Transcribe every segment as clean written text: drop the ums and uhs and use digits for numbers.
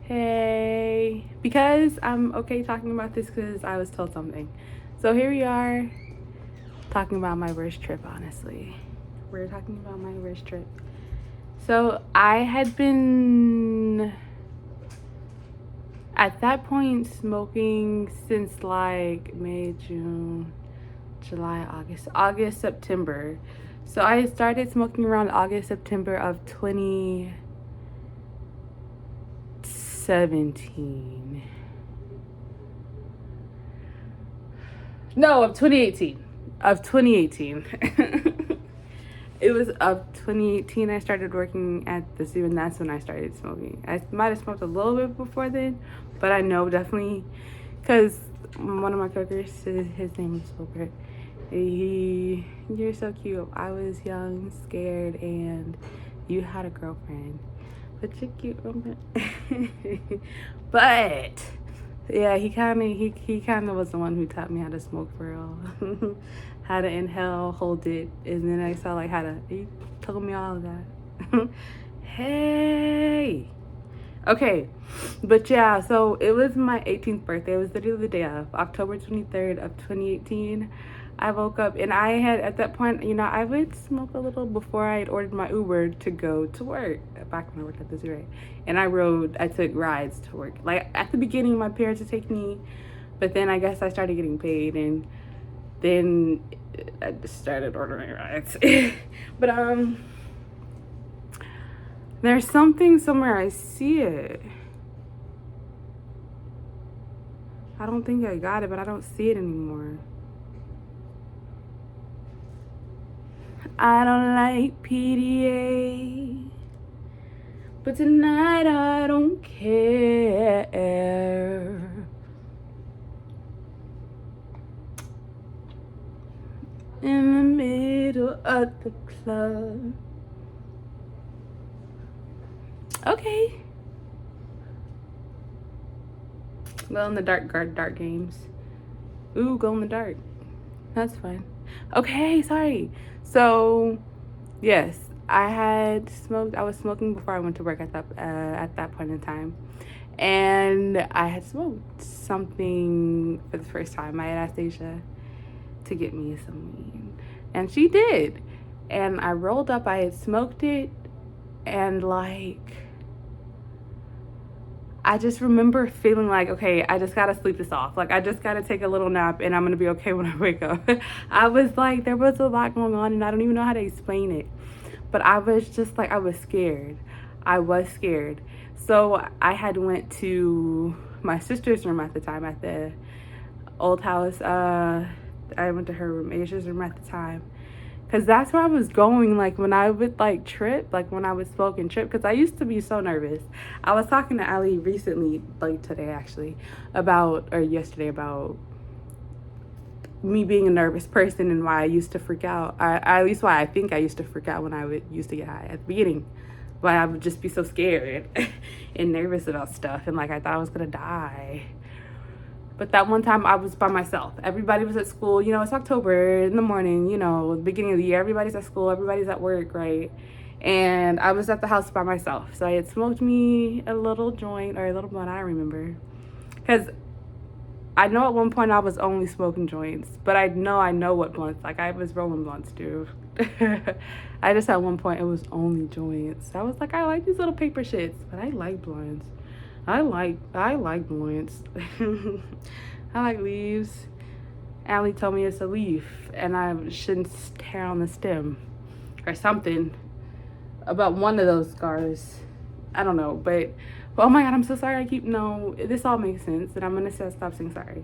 Hey, because I'm okay talking about this because I was told something. So here we are talking about my worst trip, honestly. We're talking about my worst trip. So I had been at that point smoking since like May, June, July, August, September. So I started smoking around August, September of 2017. No, of 2018. Of 2018. It was of 2018 I started working at the zoo, and that's when I started smoking. I might have smoked a little bit before then, but I know definitely because one of my coworkers, his name is Wilbert. You're so cute. I was young, scared, and you had a girlfriend. But you're cute. But yeah, he kind of was the one who taught me how to smoke for real. How to inhale, hold it, and then I saw like how to. He told me all of that. Hey. Okay, but yeah, so it was my 18th birthday. It was literally the day of October 23rd of 2018. I woke up and I had at that point, I would smoke a little before I had ordered my Uber to go to work back when I worked at the zoo, right? And I took rides to work. Like at the beginning, my parents would take me, but then I guess I started getting paid, and then I just started ordering rides. But there's something somewhere. I see it. I don't think I got it, but I don't see it anymore. I don't like PDA, but tonight I don't care. In the middle of the club. Okay. Glow in the dark games. Ooh, glow in the dark. That's fine. Okay, sorry. So, yes, I was smoking before I went to work at that point in time, and I had smoked something for the first time. I had asked Asia to get me some weed, and she did. And I rolled up. I had smoked it, and like, I just remember feeling like, okay, I just gotta sleep this off. Like, I just gotta take a little nap and I'm gonna be okay when I wake up. I was like, there was a lot going on and I don't even know how to explain it. But I was just like, I was scared. I was scared. So I had went to my sister's room at the time at the old house. I went to her room, Asia's room at the time. Because that's where I was going, like, when I would, like, trip, like, when I would smoke and trip, because I used to be so nervous. I was talking to Ali recently, like, today, actually, yesterday, about me being a nervous person and why I used to freak out, at least why I think I used to freak out when I used to get high at the beginning. Why I would just be so scared and nervous about stuff, and, like, I thought I was going to die. But that one time I was by myself. Everybody was at school. It's October in the morning, beginning of the year. Everybody's at school. Everybody's at work, right? And I was at the house by myself. So I had smoked me a little joint or a little blunt, I remember. Because I know at one point I was only smoking joints. But I know what blunts. Like, I was rolling blunts, too. I just at one point it was only joints. I was like, I like these little paper shits. But I like blunts. I like blunts. I like leaves. Allie told me it's a leaf and I shouldn't tear on the stem or something about one of those scars. I don't know, but oh my god, I'm so sorry. This all makes sense, and I'm gonna stop saying sorry.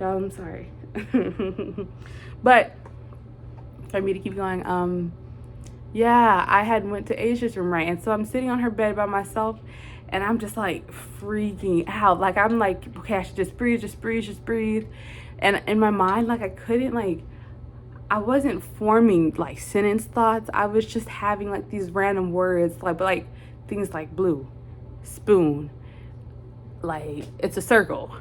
Y'all, I'm sorry. But for me to keep going, yeah, I had went to Asia's room, right? And so I'm sitting on her bed by myself. And I'm just like freaking out. Like, I'm like, okay, I should just breathe. And in my mind, like, I wasn't forming like sentence thoughts. I was just having like these random words, like things like blue, spoon, like it's a circle.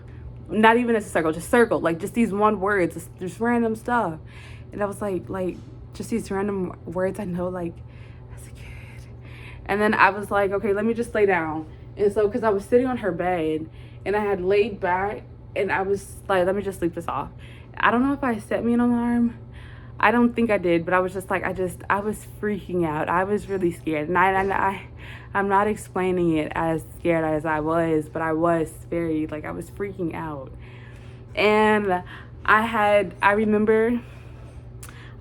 Not even as a circle, just circle. Like, just these one words, just random stuff. And I was like just these random words I know, like, as a kid. And then I was like, okay, let me just lay down. And so, because I was sitting on her bed and I had laid back and I was like, let me just sleep this off. I don't know if I set me an alarm. I don't think I did, but I was just like, I was freaking out. I was really scared. And I'm not explaining it as scared as I was, but I was very, like, I was freaking out. And I remember,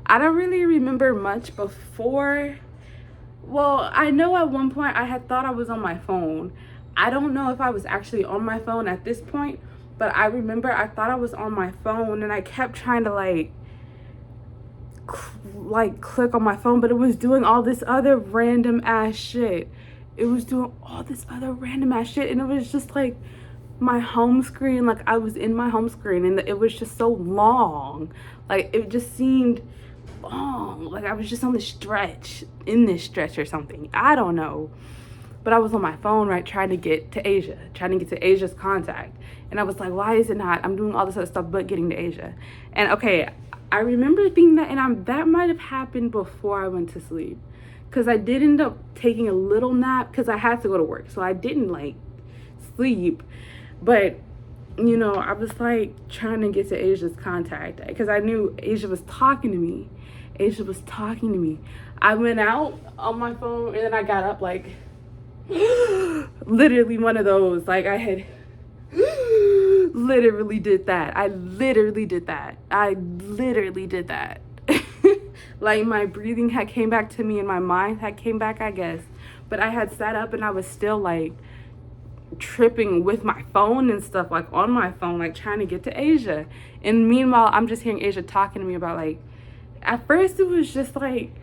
I don't really remember much before. Well, I know at one point I had thought I was on my phone. I don't know if I was actually on my phone at this point, but I remember I thought I was on my phone and I kept trying to like click on my phone, but it was doing all this other random ass shit. It was doing all this other random ass shit, and it was just like my home screen, like I was in my home screen, and it was just so long. Like it just seemed long, like I was just on this stretch, or something. I don't know. But I was on my phone, right, trying to get to Asia's contact. And I was like, why is it not? I'm doing all this other stuff but getting to Asia. And okay, I remember thinking that, and that might have happened before I went to sleep. Because I did end up taking a little nap because I had to go to work. So I didn't like sleep. But, you know, I was like trying to get to Asia's contact because I knew Asia was talking to me. I went out on my phone and then I got up like literally one of those, like I had literally did that. Like my breathing had came back to me and my mind had came back, I guess. But I had sat up and I was still like tripping with my phone and stuff, like on my phone, like trying to get to Asia. And meanwhile, I'm just hearing Asia talking to me about like, at first it was just like,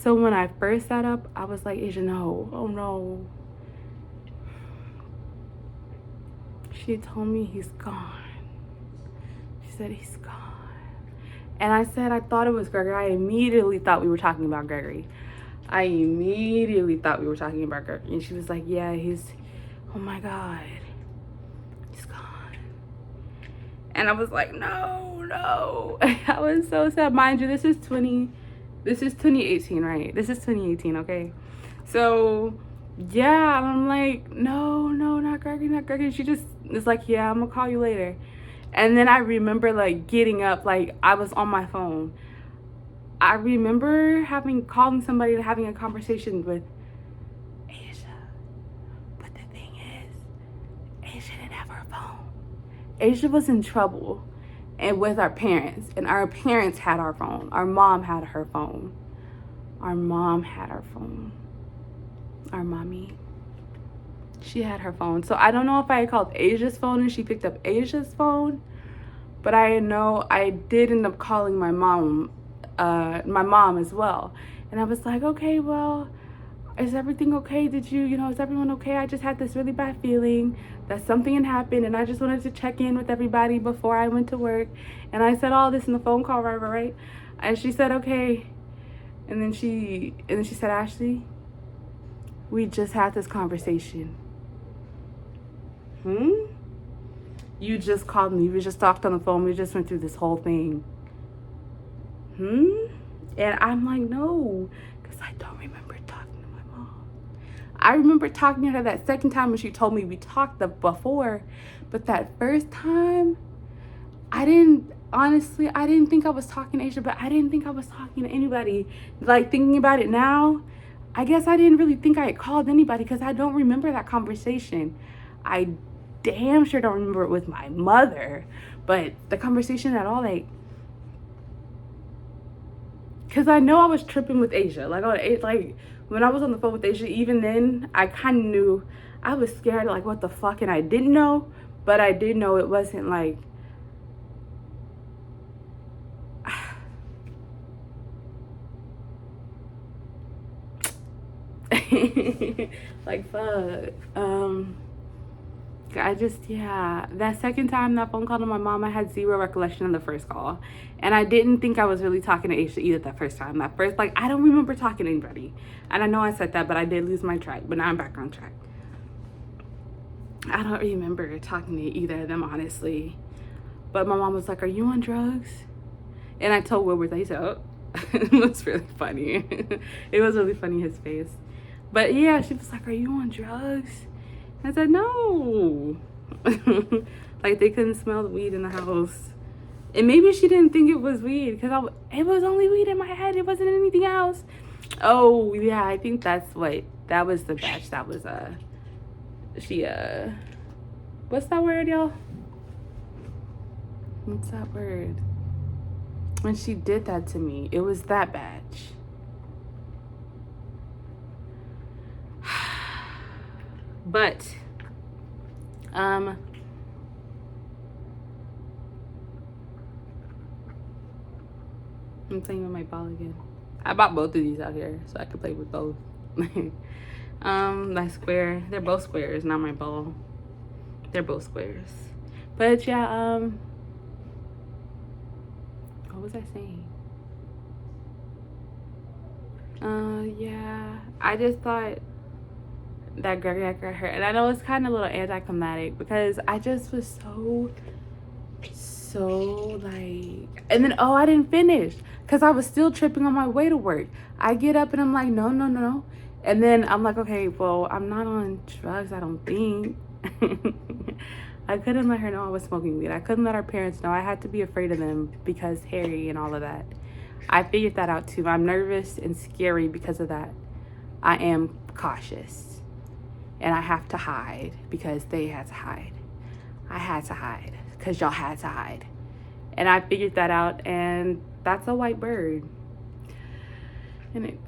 so when I first sat up, I was like, Asia, no, oh no. She told me he's gone. She said he's gone. And I said, I thought it was Gregory. I immediately thought we were talking about Gregory. And she was like, yeah, oh my God, he's gone. And I was like, no. I was so sad. Mind you, this is 2018, right? This is 2018, okay? So, yeah, I'm like, no, not Gregory. She just is like, yeah, I'm gonna call you later. And then I remember like getting up, like I was on my phone. I remember calling somebody and having a conversation with Asia. But the thing is, Asia didn't have her phone. Asia was in trouble and with our parents, and our parents had our phone. Our mom had her phone. Our mommy, she had her phone. So I don't know if I had called Asia's phone and she picked up Asia's phone, but I know I did end up calling my mom as well. And I was like, okay, well, is everything okay? Is everyone okay? I just had this really bad feeling that something had happened and I just wanted to check in with everybody before I went to work. And I said all this in the phone call, right? And she said, okay. And then she said, Ashley, we just had this conversation. You just called me. We just talked on the phone. We just went through this whole thing. And I'm like, no, because I don't remember talking to my mom. I remember talking to her that second time when she told me we talked before. But that first time, I didn't think I was talking to Asia, but I didn't think I was talking to anybody. Like, thinking about it now, I guess I didn't really think I had called anybody because I don't remember that conversation. I damn sure don't remember it with my mother, but the conversation at all, like, because I know I was tripping with Asia. Like when I was on the phone with Asia, even then, I kind of knew. I was scared, like, what the fuck, and I didn't know, but I did know it wasn't like, like, fuck. That second time, that phone call to my mom, I had zero recollection of the first call. And I didn't think I was really talking to Aisha either that first time. I don't remember talking to anybody. And I know I said that, but I did lose my track. But now I'm back on track. I don't remember talking to either of them, honestly. But my mom was like, are you on drugs? And I told Wilbur that. He said, oh. It was really funny. It was really funny, his face. But yeah, she was like, "Are you on drugs?" I said, "No." Like they couldn't smell the weed in the house. And maybe she didn't think it was weed because it was only weed in my head. It wasn't anything else. Oh yeah, I think that was the batch. That was she what's that word, y'all? What's that word? When she did that to me, it was that batch. But I'm playing with my ball again. I bought both of these out here so I could play with both. That square. They're both squares, not my ball. They're both squares. But yeah, what was I saying? Yeah. I just thought that Gregory got hurt. And I know it's kind of a little anticlimactic because I just was so like, and then I didn't finish because I was still tripping on my way to work. I get up and I'm like, no, no, no. And then I'm like, okay, well, I'm not on drugs, I don't think. I couldn't let her know I was smoking weed. I couldn't let our parents know. I had to be afraid of them because Harry and all of that. I figured that out too. I'm nervous and scary because of that. I am cautious. And I have to hide because they had to hide. I had to hide because y'all had to hide. And I figured that out, and that's a white bird. And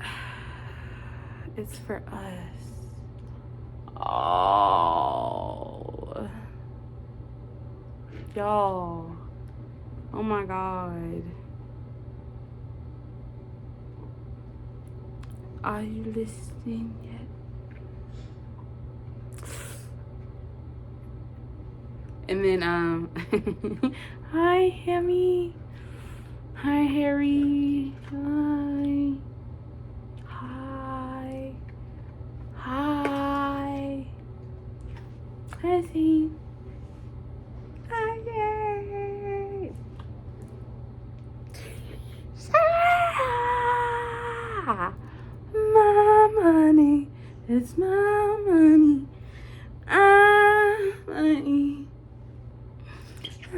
it's for us. Oh. Y'all. Oh my God. Are you listening yet? And then, hi, Hammy. Hi, Harry. Hi. Hi. Hi. Hi, Z. Hi, yay. Ah, my money. It's my money. Money. It's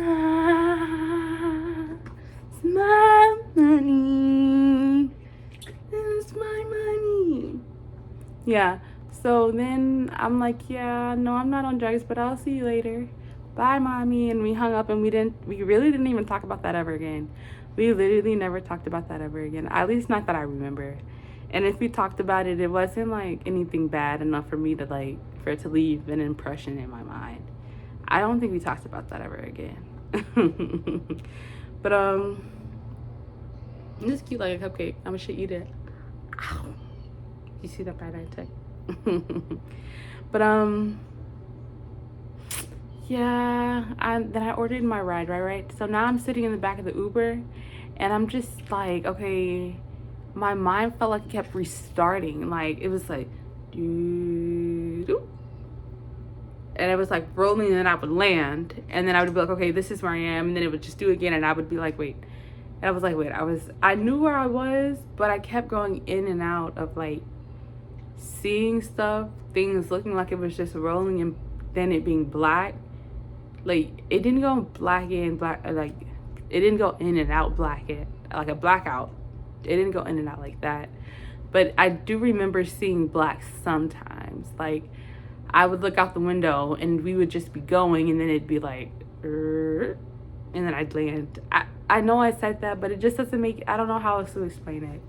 my money. It's my money. Yeah. So then I'm like, yeah, no, I'm not on drugs, but I'll see you later. Bye, mommy. And we hung up, and we really didn't even talk about that ever again. We literally never talked about that ever again. At least not that I remember. And if we talked about it, it wasn't like anything bad enough for me to like, for it to leave an impression in my mind. I don't think we talked about that ever again. But it's cute like a cupcake. I'm gonna should eat it. Ow. You see that bright eye tech? But yeah, then I ordered my ride, right? So now I'm sitting in the back of the Uber, and I'm just like, okay, my mind felt like it kept restarting. Like it was like, doo-doo. And it was like rolling, and then I would land, and then I would be like, okay, this is where I am, and then it would just do it again, and I would be like, wait. And I was like, wait, I knew where I was, but I kept going in and out of like seeing stuff, things looking like it was just rolling, and then it being black. Like it didn't go black in, black, like it didn't go in and out black, like a blackout. It didn't go in and out like that. But I do remember seeing black sometimes. Like I would look out the window and we would just be going, and then it'd be like, and then I'd land. I know I said that, but it just doesn't make, I don't know how else to explain it.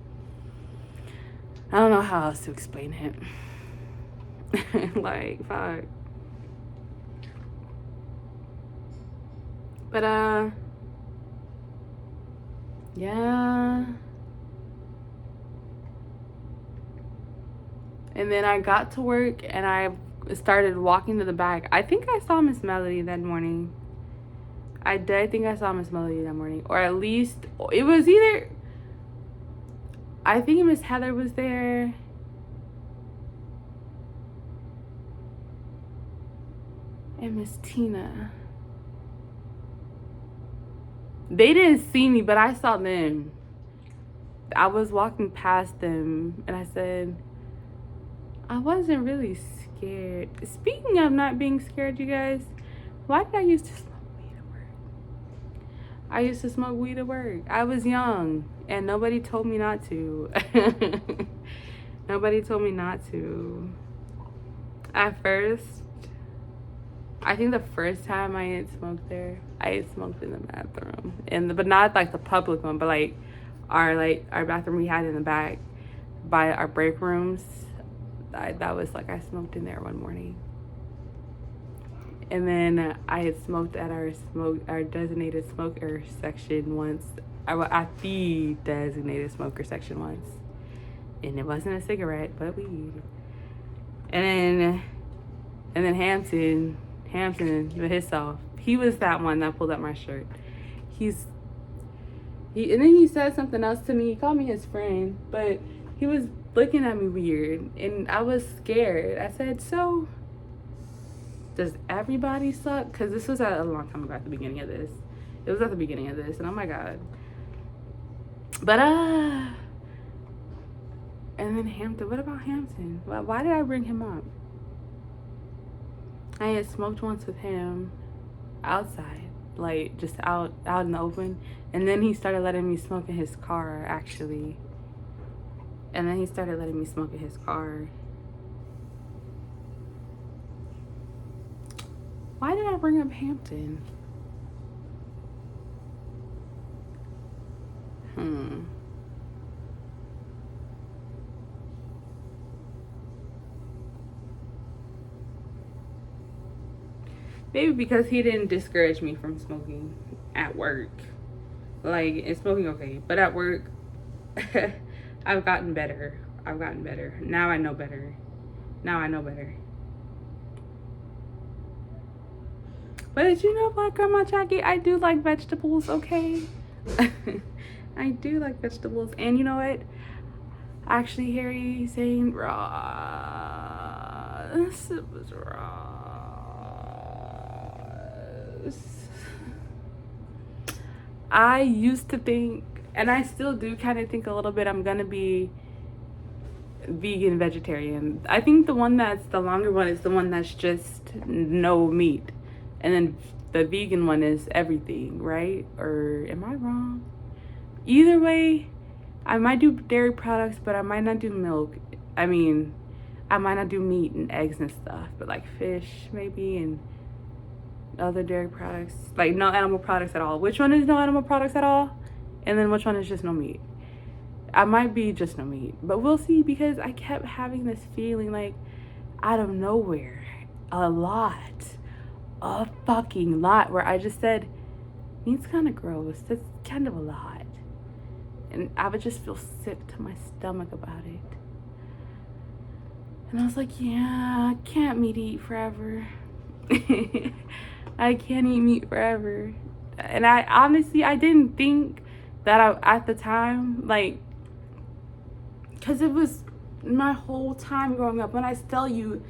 I don't know how else to explain it. Like, fuck. But, yeah. And then I got to work, and I started walking to the back. I think I saw Miss Melody that morning. I did think I saw Miss Melody that morning. Or at least, it was either, I think Miss Heather was there. And Miss Tina. They didn't see me, but I saw them. I was walking past them, and I said, I wasn't really scared. Speaking of not being scared, you guys, why did I used to smoke weed at work? I used to smoke weed at work. I was young and nobody told me not to. Nobody told me not to. At first, I think the first time I had smoked there, I had smoked in the bathroom. But not like the public one, but our bathroom we had in the back by our break rooms. That was like I smoked in there one morning. And then I had smoked at our designated smoker section once. At the designated smoker section once. And it wasn't a cigarette, but weed. And then Hampton with himself, he was that one that pulled up my shirt. And then he said something else to me. He called me his friend, but he was looking at me weird, and I was scared. I said, "So, does everybody suck?" Because this was a long time ago at the beginning of this. It was at the beginning of this, and oh my God. But and then Hampton. What about Hampton? Why did I bring him up? I had smoked once with him outside, like just out in the open. And then he started letting me smoke in his car, actually. And then he started letting me smoke in his car. Why did I bring up Hampton? Maybe because he didn't discourage me from smoking at work. Like, it's smoking okay, but at work, I've gotten better. Now I know better. But did you know, Black Grandma Jackie, I do like vegetables, okay? I do like vegetables. And you know what? Actually, Harry saying raw. It was raw. I used to think, and I still do kind of think a little bit, I'm gonna be vegan vegetarian. I think the one that's the longer one is the one that's just no meat, and then the vegan one is everything, right? Or am I wrong? Either way, I might do dairy products, but I might not do milk. I mean, I might not do meat and eggs and stuff, but like fish maybe, and other dairy products, like no animal products at all. Which one is no animal products at all? And then which one is just no meat? I might be just no meat, but we'll see, because I kept having this feeling like out of nowhere, a fucking lot, where I just said, meat's kind of gross. That's kind of a lot. And I would just feel sick to my stomach about it. And I was like, yeah, I can't eat forever. I can't eat meat forever. And I honestly, I didn't think that at the time, like, because it was my whole time growing up. When I tell you,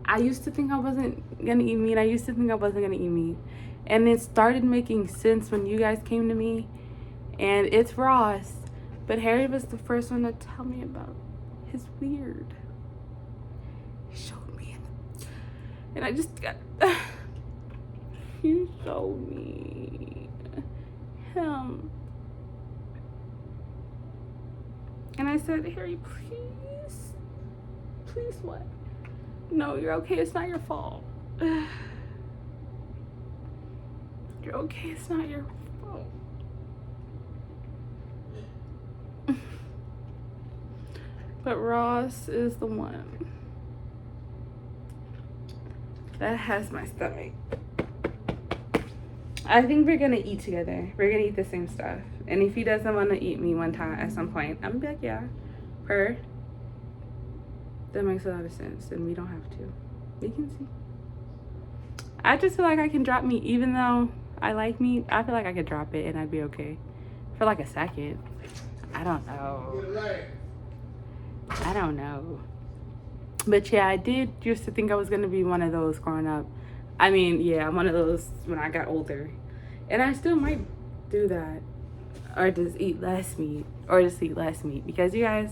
I used to think I wasn't gonna eat meat. And it started making sense when you guys came to me. And it's Ross. But Harry was the first one to tell me about his weird. He showed me. And I just got... He showed me him. And I said, Harry, please. Please what? No, you're okay. It's not your fault. You're okay. It's not your fault. But Ross is the one that has my stomach. I think we're gonna eat together. We're gonna eat the same stuff. And if he doesn't want to eat me one time at some point, I'm gonna be like, yeah, that makes a lot of sense, and we don't have to. We can see. I just feel like I can drop meat, even though I like meat. I feel like I could drop it and I'd be okay for like a second. I don't know. But yeah, I did used to think I was gonna be one of those growing up. I mean, yeah, I'm one of those when I got older. And I still might do that. Or just eat less meat. Because you guys,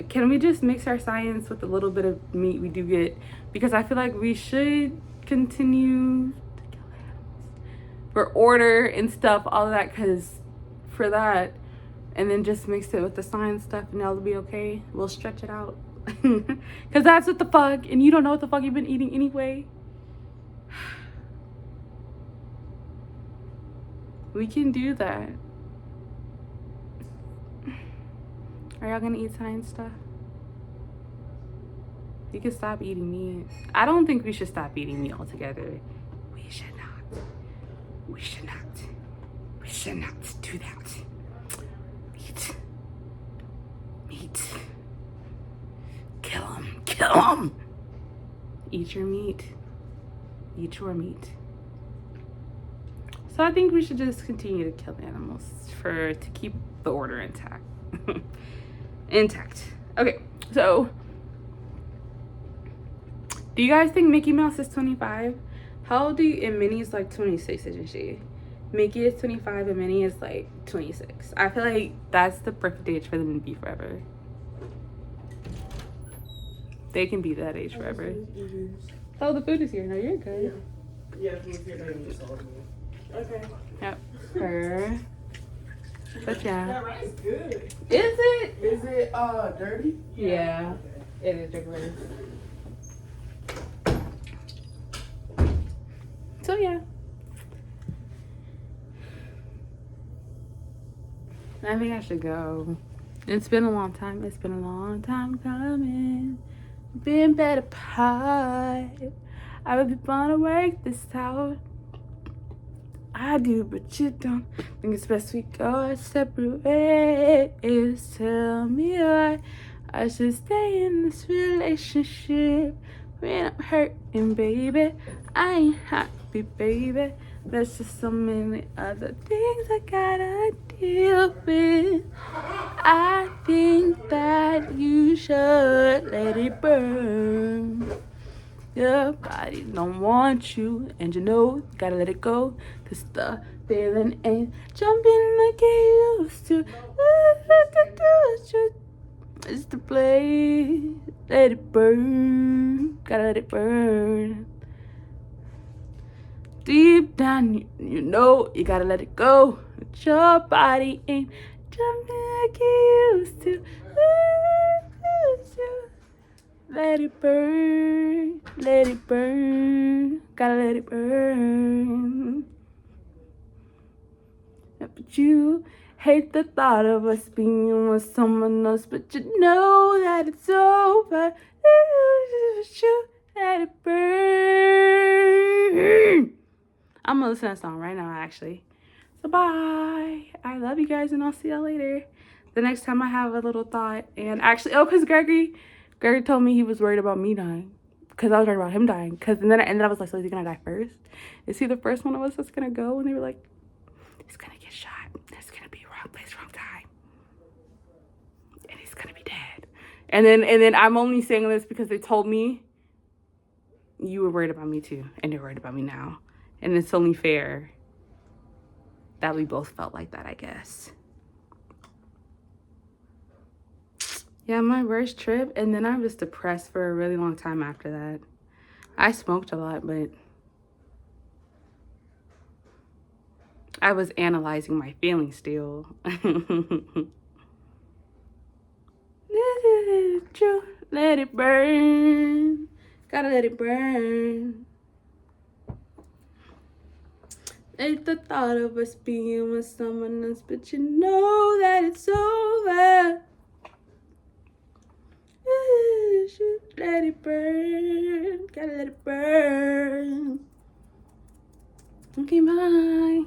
can we just mix our science with a little bit of meat we do get? Because I feel like we should continue for order and stuff, all of that, because for that, and then just mix it with the science stuff and that'll be okay. We'll stretch it out. Because that's what the fuck, and you don't know what the fuck you've been eating anyway. We can do that. Are y'all gonna eat science stuff? You can stop eating meat. I don't think we should stop eating meat altogether. We should not. We should not. We should not do that. Meat. Meat. Kill him. Kill him. Eat your meat. Eat your meat. So I think we should just continue to kill animals to keep the order intact. Intact. Okay, so do you guys think Mickey Mouse is 25? How old do you, and Minnie's like 26, isn't she? Mickey is 25 and Minnie is like 26. I feel like that's the perfect age for them to be forever. They can be that age forever. Oh, the food is here. No, you're good. Yeah, the food's here. Okay. Yep. Her. But yeah. That rice good. Is it? Is it dirty? Yeah. It is dirty. So yeah. I think I should go. It's been a long time. It's been a long time coming. Been better pipe. I would be born to work this out. I do, but you don't. Think it's best we go our separate ways. Tell me why I should stay in this relationship when I'm hurting, baby. I ain't happy, baby. There's just so many other things I gotta deal with. I think that you should let it burn. Your body don't want you, and you know you gotta let it go, 'cause the feeling ain't jumping like it used to. It's the play, let it burn, gotta let it burn. Deep down, you know you gotta let it go, but your body ain't jumping like it used to. Let it burn, gotta let it burn. But you hate the thought of us being with someone else, but you know that it's over. Let it burn. I'm gonna listen to that song right now, actually. So bye. I love you guys, and I'll see y'all later. The next time I have a little thought, and actually, because Gregory told me he was worried about me dying, because I was worried about him dying. And then I was like, so is he gonna die first? Is he the first one of us that's gonna go? And they were like, he's gonna get shot. There's gonna be wrong place, wrong time, and he's gonna be dead. And then I'm only saying this because they told me you were worried about me too, and you're worried about me now, and it's only fair that we both felt like that, I guess. Yeah, my worst trip, and then I was depressed for a really long time after that. I smoked a lot, but I was analyzing my feelings still. Let it burn. Gotta let it burn. Hate the thought of us being with someone else, but you know that it's over. Let it burn. Gotta let it burn. Okay, bye.